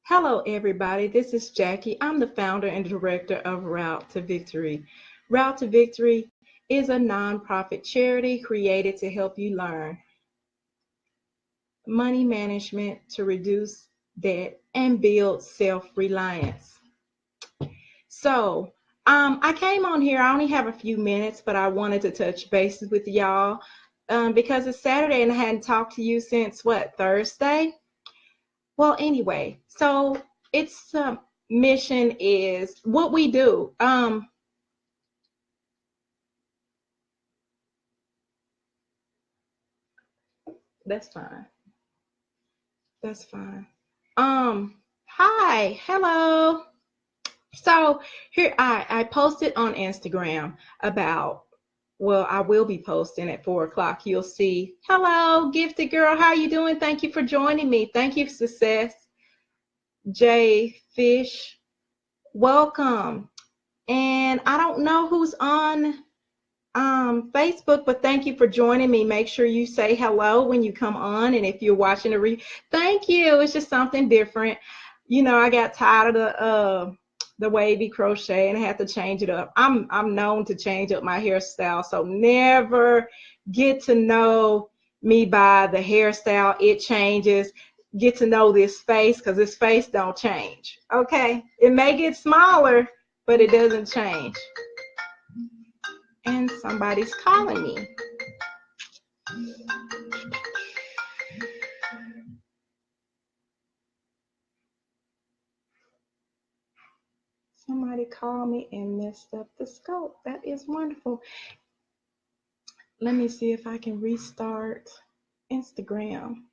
Hello, everybody. This is Jackie. I'm the founder and director of Route to Victory. Route to Victory is a nonprofit charity created to help you learn money management to reduce debt and build self-reliance. So, I came on here. I only have a few minutes, but I wanted to touch bases with y'all because it's Saturday and I hadn't talked to you since Thursday? Well, anyway, so its mission is what we do. That's fine. That's fine. Hi, hello. So here I posted on Instagram about, well, I will be posting at 4 o'clock. You'll see, hello, gifted girl, how you doing? Thank you for joining me. Thank you, Success. J Fish, welcome. And I don't know who's on Facebook, but thank you for joining me. Make sure you say hello when you come on, and if you're watching thank you. It's just something different. You know, I got tired of the wavy crochet and I had to change it up. I'm known to change up my hairstyle, so never get to know me by the hairstyle. It changes. Get to know this face, because this face don't change. Okay, it may get smaller, but it doesn't change. And somebody's calling me. Somebody called me and messed up the scope. That is wonderful. Let me see if I can restart Instagram.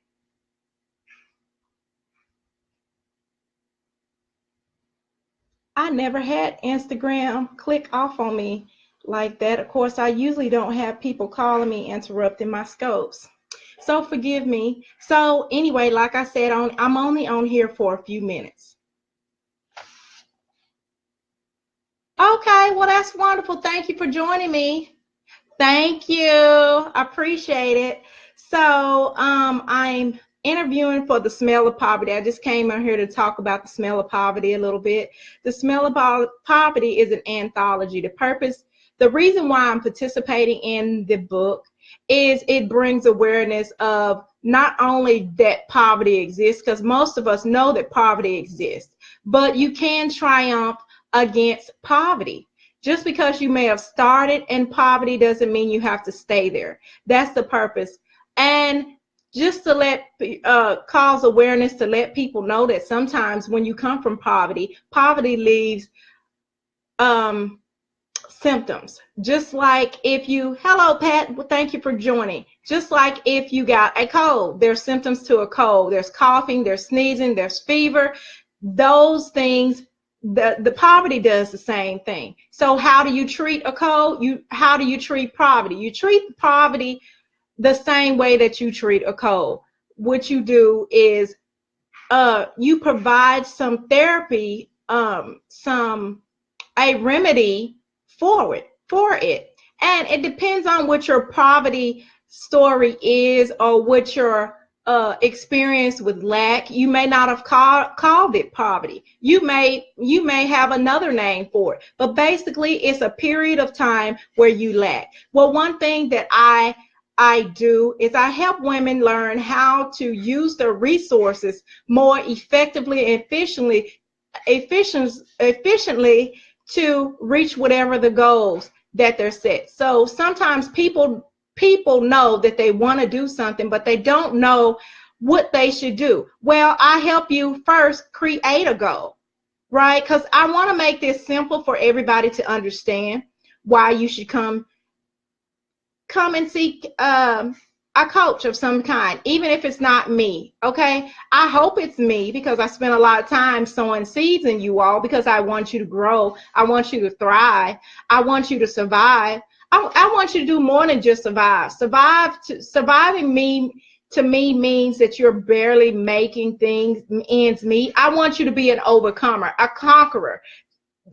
I never had Instagram click off on me like that. Of course, I usually don't have people calling me interrupting my scopes, so forgive me. So anyway, like I said, I'm only on here for a few minutes. Okay, well, that's wonderful. Thank you for joining me. Thank you. I appreciate it. So I'm interviewing for The Smell of Poverty. I just came out here to talk about The Smell of Poverty a little bit. The Smell of Poverty is an anthology. The reason why I'm participating in the book is it brings awareness of not only that poverty exists, because most of us know that poverty exists, but you can triumph against poverty. Just because you may have started in poverty doesn't mean you have to stay there. That's the purpose. And just to cause awareness, to let people know that sometimes when you come from poverty, poverty leaves symptoms. Just like if you, hello Pat, well, thank you for joining. Just like if you got a cold, there's symptoms to a cold. There's coughing, there's sneezing, there's fever. Those things, the poverty does the same thing. So how do you treat a cold? How do you treat poverty? You treat poverty the same way that you treat a cold. What you do is you provide some therapy, a remedy for it. And it depends on what your poverty story is or what your experience with lack. You may not have called it poverty. You may have another name for it, but basically it's a period of time where you lack. Well, one thing that I do is I help women learn how to use their resources more effectively and efficiently to reach whatever the goals that they're set. So sometimes people know that they want to do something, but they don't know what they should do. Well, I help you first create a goal, right? Because I want to make this simple for everybody to understand why you should come and seek a coach of some kind, even if it's not me. Okay, I hope it's me, because I spend a lot of time sowing seeds in you all, because I want you to grow. I want you to thrive. I want you to survive. I want you to do more than just survive. Surviving to me means that you're barely making ends meet. I want you to be an overcomer, a conqueror.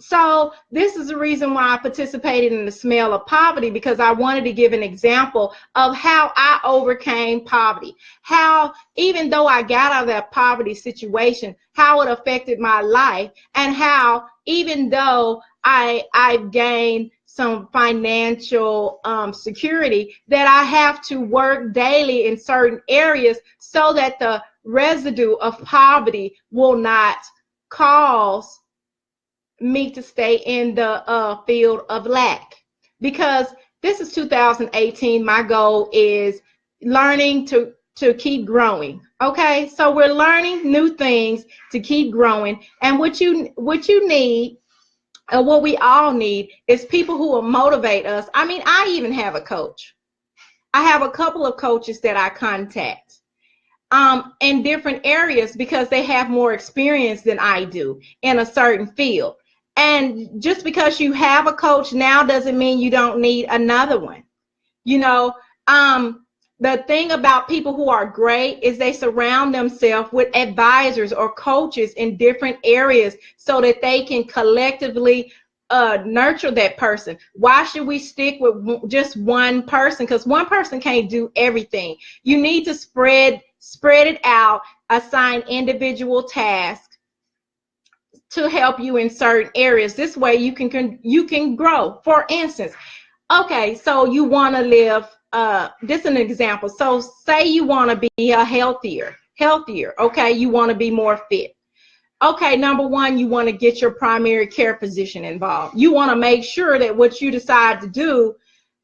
So this is the reason why I participated in the Smell of Poverty, because I wanted to give an example of how I overcame poverty, how even though I got out of that poverty situation, how it affected my life, and how even though I've gained some financial security, that I have to work daily in certain areas so that the residue of poverty will not cause me to stay in the field of lack. Because this is 2018, my goal is learning to keep growing. Okay, so we're learning new things to keep growing, and what you need, and what we all need, is people who will motivate us. I mean, I even have a coach. I have a couple of coaches that I contact in different areas, because they have more experience than I do in a certain field. And just because you have a coach now doesn't mean you don't need another one. You know, the thing about people who are great is they surround themselves with advisors or coaches in different areas so that they can collectively nurture that person. Why should we stick with just one person? Because one person can't do everything. You need to spread it out, assign individual tasks to help you in certain areas. This way you can grow. For instance, okay, so you want to live, this is an example. So say you want to be a healthier, okay, you want to be more fit. Okay, number one, you want to get your primary care physician involved. You want to make sure that what you decide to do,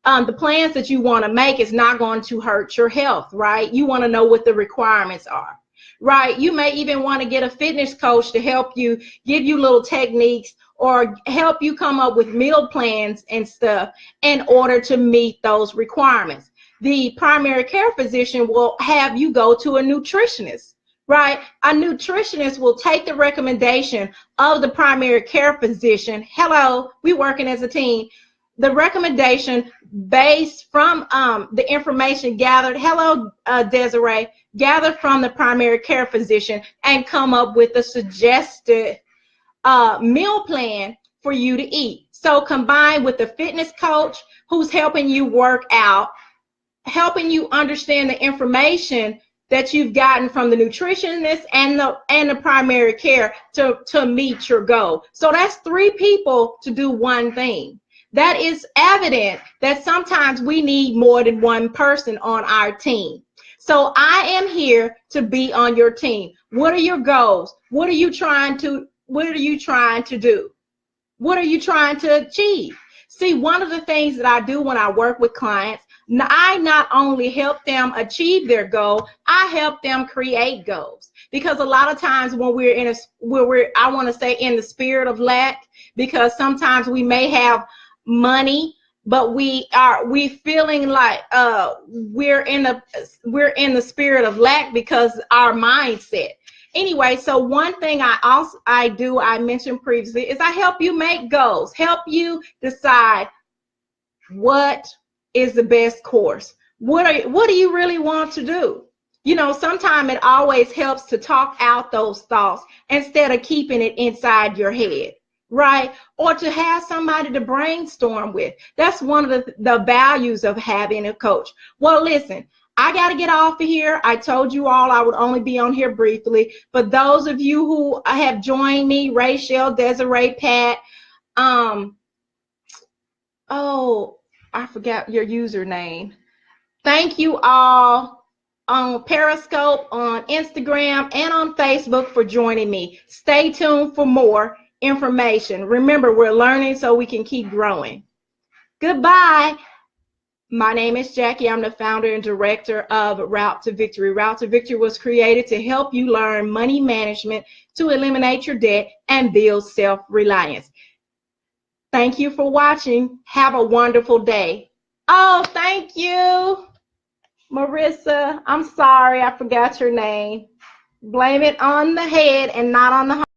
the plans that you want to make, is not going to hurt your health, right? You want to know what the requirements are, right? You may even want to get a fitness coach to help you, give you little techniques, or help you come up with meal plans and stuff in order to meet those requirements. The primary care physician will have you go to a nutritionist, right? A nutritionist will take the recommendation of the primary care physician. Hello, we working as a team. The recommendation based from the information gathered, hello, Desiree, gathered from the primary care physician, and come up with a suggested meal plan for you to eat. So combined with the fitness coach who's helping you work out, helping you understand the information that you've gotten from the nutritionist and the primary care to meet your goal. So that's 3 people to do one thing. That is evident that sometimes we need more than one person on our team. So I am here to be on your team. What are your goals? What are you trying to do? What are you trying to achieve? See, one of the things that I do when I work with clients, I not only help them achieve their goal, I help them create goals. Because a lot of times when I want to say in the spirit of lack, because sometimes we may have money, but we feeling like we're in the spirit of lack because our mindset. Anyway, so one thing I mentioned previously is I help you make goals, help you decide what is the best course. What do you really want to do? You know, sometimes it always helps to talk out those thoughts instead of keeping it inside your head, right? Or to have somebody to brainstorm with. That's one of the values of having a coach. Well, listen, I got to get off of here. I told you all I would only be on here briefly. But those of you who have joined me, Rachel, Desiree, Pat, oh, I forgot your username. Thank you all on Periscope, on Instagram, and on Facebook for joining me. Stay tuned for more information. Remember, we're learning so we can keep growing. Goodbye. My name is Jackie. I'm the founder and director of Route to Victory. Route to Victory was created to help you learn money management, to eliminate your debt, and build self-reliance. Thank you for watching. Have a wonderful day. Oh, thank you, Marissa. I'm sorry, I forgot your name. Blame it on the head and not on the heart.